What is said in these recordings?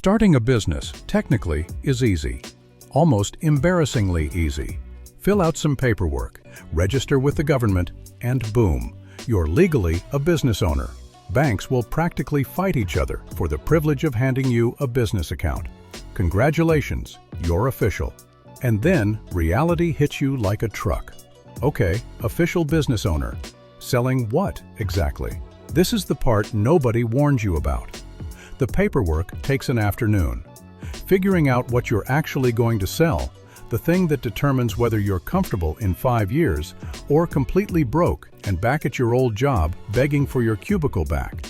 Starting a business, technically, is easy. Almost embarrassingly easy. Fill out some paperwork, register with the government, and boom, you're legally a business owner. Banks will practically fight each other for the privilege of handing you a business account. Congratulations, you're official. And then reality hits you like a truck. Okay, official business owner. Selling what exactly? This is the part nobody warned you about. The paperwork takes an afternoon. Figuring out what you're actually going to sell, the thing that determines whether you're comfortable in 5 years or completely broke and back at your old job begging for your cubicle back.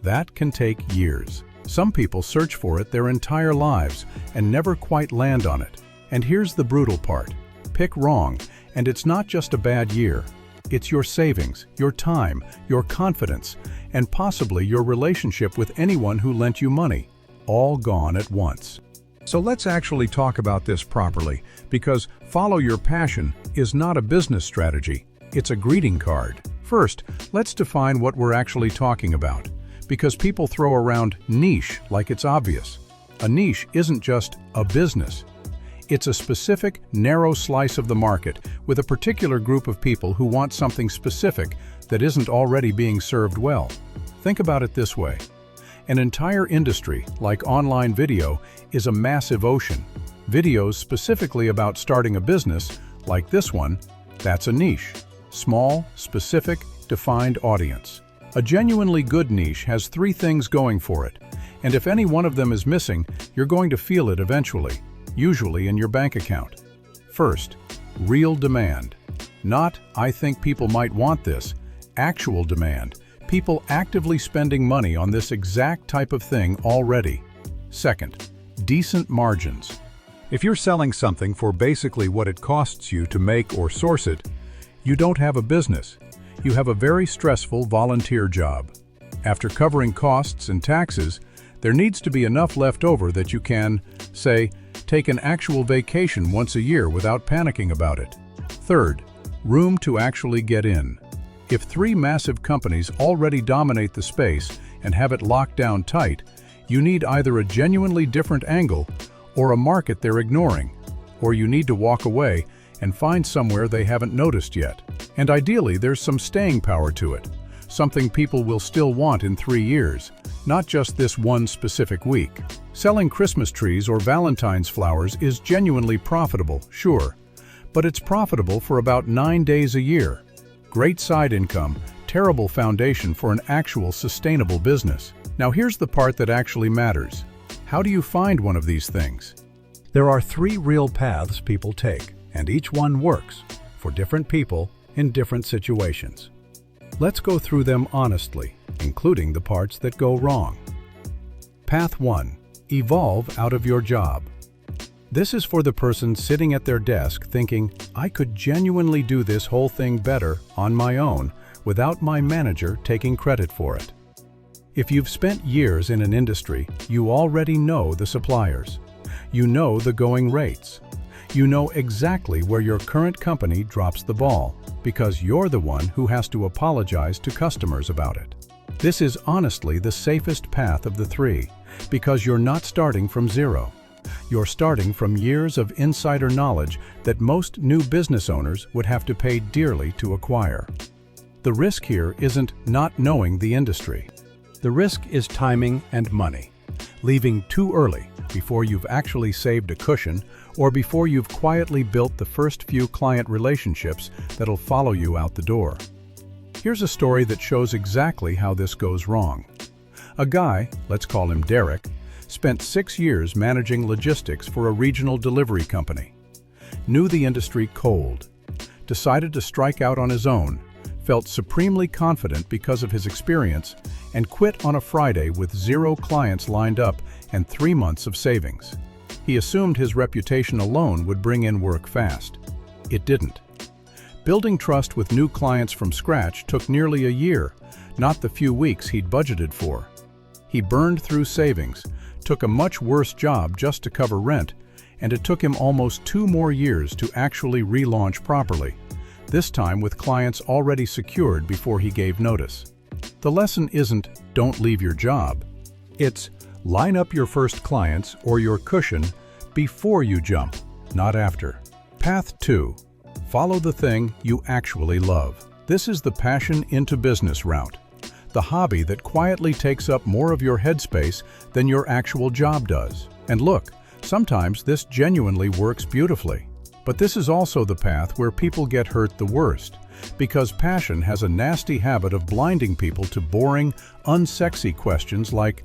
That can take years. Some people search for it their entire lives and never quite land on it. And here's the brutal part. Pick wrong, and it's not just a bad year. It's your savings, your time, your confidence, and possibly your relationship with anyone who lent you money, all gone at once. So let's actually talk about this properly, because follow your passion is not a business strategy, it's a greeting card. First, let's define what we're actually talking about, because people throw around niche like it's obvious. A niche isn't just a business. It's a specific, narrow slice of the market with a particular group of people who want something specific that isn't already being served well. Think about it this way. An entire industry, like online video, is a massive ocean. Videos specifically about starting a business, like this one, that's a niche. Small, specific, defined audience. A genuinely good niche has 3 things going for it, and if any one of them is missing, you're going to feel it eventually. Usually in your bank account. First, real demand. Not, I think people might want this, actual demand. People actively spending money on this exact type of thing already. Second, decent margins. If you're selling something for basically what it costs you to make or source it, you don't have a business. You have a very stressful volunteer job. After covering costs and taxes, there needs to be enough left over that you can, say, take an actual vacation once a year without panicking about it. Third, room to actually get in. If 3 massive companies already dominate the space and have it locked down tight, you need either a genuinely different angle or a market they're ignoring, or you need to walk away and find somewhere they haven't noticed yet. And ideally, there's some staying power to it, something people will still want in 3 years, not just this one specific week. Selling Christmas trees or Valentine's flowers is genuinely profitable, sure, but it's profitable for about 9 days a year. Great side income, terrible foundation for an actual sustainable business. Now here's the part that actually matters. How do you find one of these things? There are 3 real paths people take, and each one works for different people in different situations. Let's go through them honestly, including the parts that go wrong. Path 1. Evolve out of your job. This is for the person sitting at their desk thinking, I could genuinely do this whole thing better on my own without my manager taking credit for it. If you've spent years in an industry, you already know the suppliers. You know the going rates. You know exactly where your current company drops the ball, because you're the one who has to apologize to customers about it. This is honestly the safest path of the 3, because you're not starting from zero. You're starting from years of insider knowledge that most new business owners would have to pay dearly to acquire. The risk here isn't not knowing the industry. The risk is timing and money. Leaving too early, before you've actually saved a cushion, or before you've quietly built the first few client relationships that'll follow you out the door. Here's a story that shows exactly how this goes wrong. A guy, let's call him Derek, spent 6 years managing logistics for a regional delivery company. Knew the industry cold. Decided to strike out on his own, felt supremely confident because of his experience, and quit on a Friday with 0 clients lined up and 3 months of savings. He assumed his reputation alone would bring in work fast. It didn't. Building trust with new clients from scratch took nearly a year, not the few weeks he'd budgeted for. He burned through savings, took a much worse job just to cover rent, and it took him almost 2 more years to actually relaunch properly, this time with clients already secured before he gave notice. The lesson isn't, don't leave your job. It's, Line up your first clients or your cushion before you jump, not after. Path 2. Follow the thing you actually love. This is the passion into business route. The hobby that quietly takes up more of your headspace than your actual job does. And look, sometimes this genuinely works beautifully. But this is also the path where people get hurt the worst, because passion has a nasty habit of blinding people to boring, unsexy questions like,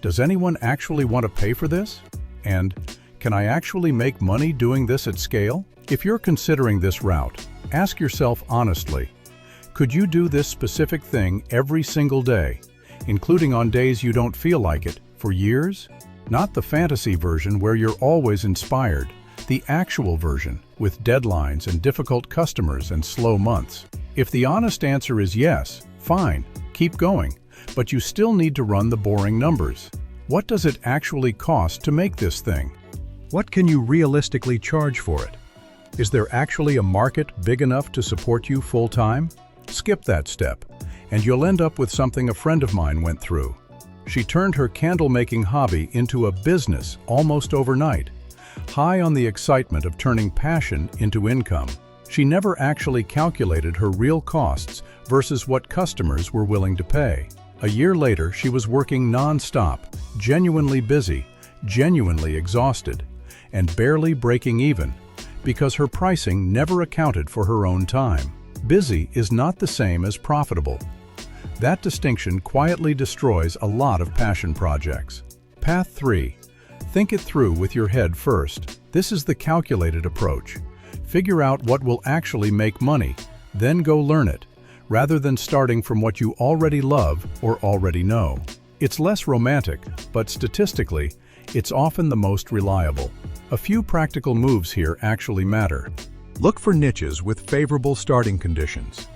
does anyone actually want to pay for this? And, can I actually make money doing this at scale? If you're considering this route, ask yourself honestly, could you do this specific thing every single day, including on days you don't feel like it, for years? Not the fantasy version where you're always inspired, the actual version, with deadlines and difficult customers and slow months. If the honest answer is yes, fine, keep going, but you still need to run the boring numbers. What does it actually cost to make this thing? What can you realistically charge for it? Is there actually a market big enough to support you full-time? Skip that step, and you'll end up with something a friend of mine went through. She turned her candle-making hobby into a business almost overnight. High on the excitement of turning passion into income, she never actually calculated her real costs versus what customers were willing to pay. A year later, she was working non-stop, genuinely busy, genuinely exhausted, and barely breaking even, because her pricing never accounted for her own time. Busy is not the same as profitable. That distinction quietly destroys a lot of passion projects. Path 3. Think it through with your head first. This is the calculated approach. Figure out what will actually make money, then go learn it, rather than starting from what you already love or already know. It's less romantic, but statistically, it's often the most reliable. A few practical moves here actually matter. Look for niches with favorable starting conditions.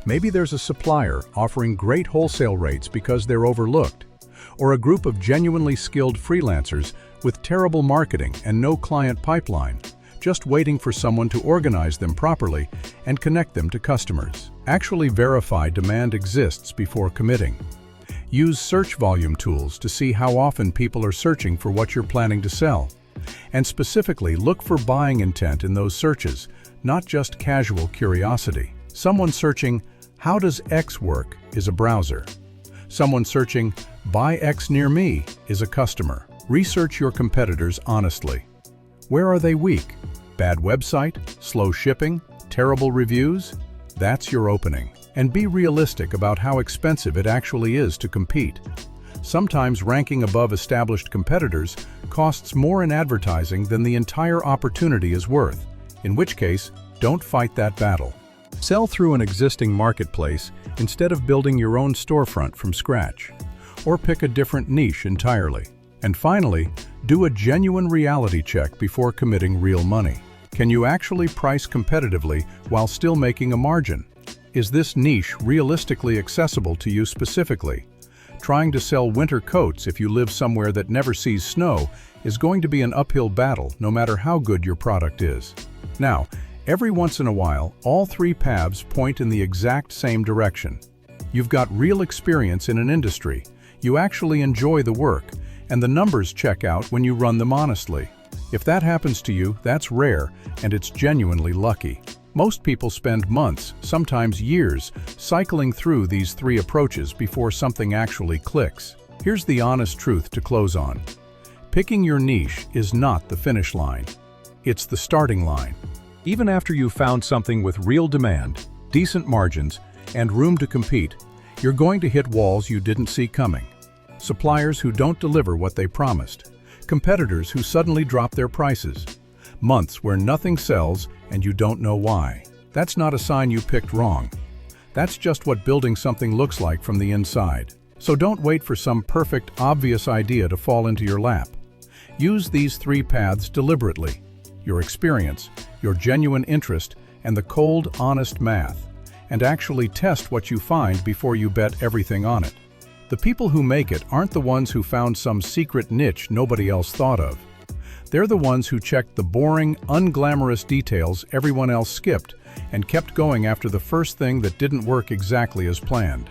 Maybe there's a supplier offering great wholesale rates because they're overlooked, or a group of genuinely skilled freelancers with terrible marketing and no client pipeline, just waiting for someone to organize them properly and connect them to customers. Actually verify demand exists before committing. Use search volume tools to see how often people are searching for what you're planning to sell. And specifically, look for buying intent in those searches, not just casual curiosity. Someone searching, "How does X work?" is a browser. Someone searching, "Buy X near me," is a customer. Research your competitors honestly. Where are they weak? Bad website? Slow shipping? Terrible reviews? That's your opening. And be realistic about how expensive it actually is to compete. Sometimes ranking above established competitors costs more in advertising than the entire opportunity is worth, in which case, don't fight that battle. Sell through an existing marketplace instead of building your own storefront from scratch, or pick a different niche entirely. And finally, do a genuine reality check before committing real money. Can you actually price competitively while still making a margin? Is this niche realistically accessible to you specifically? Trying to sell winter coats if you live somewhere that never sees snow is going to be an uphill battle no matter how good your product is. Now, every once in a while, all three paths point in the exact same direction. You've got real experience in an industry, you actually enjoy the work, and the numbers check out when you run them honestly. If that happens to you, that's rare, and it's genuinely lucky. Most people spend months, sometimes years, cycling through these three approaches before something actually clicks. Here's the honest truth to close on. Picking your niche is not the finish line. It's the starting line. Even after you've found something with real demand, decent margins, and room to compete, you're going to hit walls you didn't see coming. Suppliers who don't deliver what they promised. Competitors who suddenly drop their prices. Months where nothing sells and you don't know why. That's not a sign you picked wrong. That's just what building something looks like from the inside. So don't wait for some perfect, obvious idea to fall into your lap. Use these three paths deliberately. Your experience, your genuine interest, and the cold, honest math. And actually test what you find before you bet everything on it. The people who make it aren't the ones who found some secret niche nobody else thought of. They're the ones who checked the boring, unglamorous details everyone else skipped and kept going after the first thing that didn't work exactly as planned.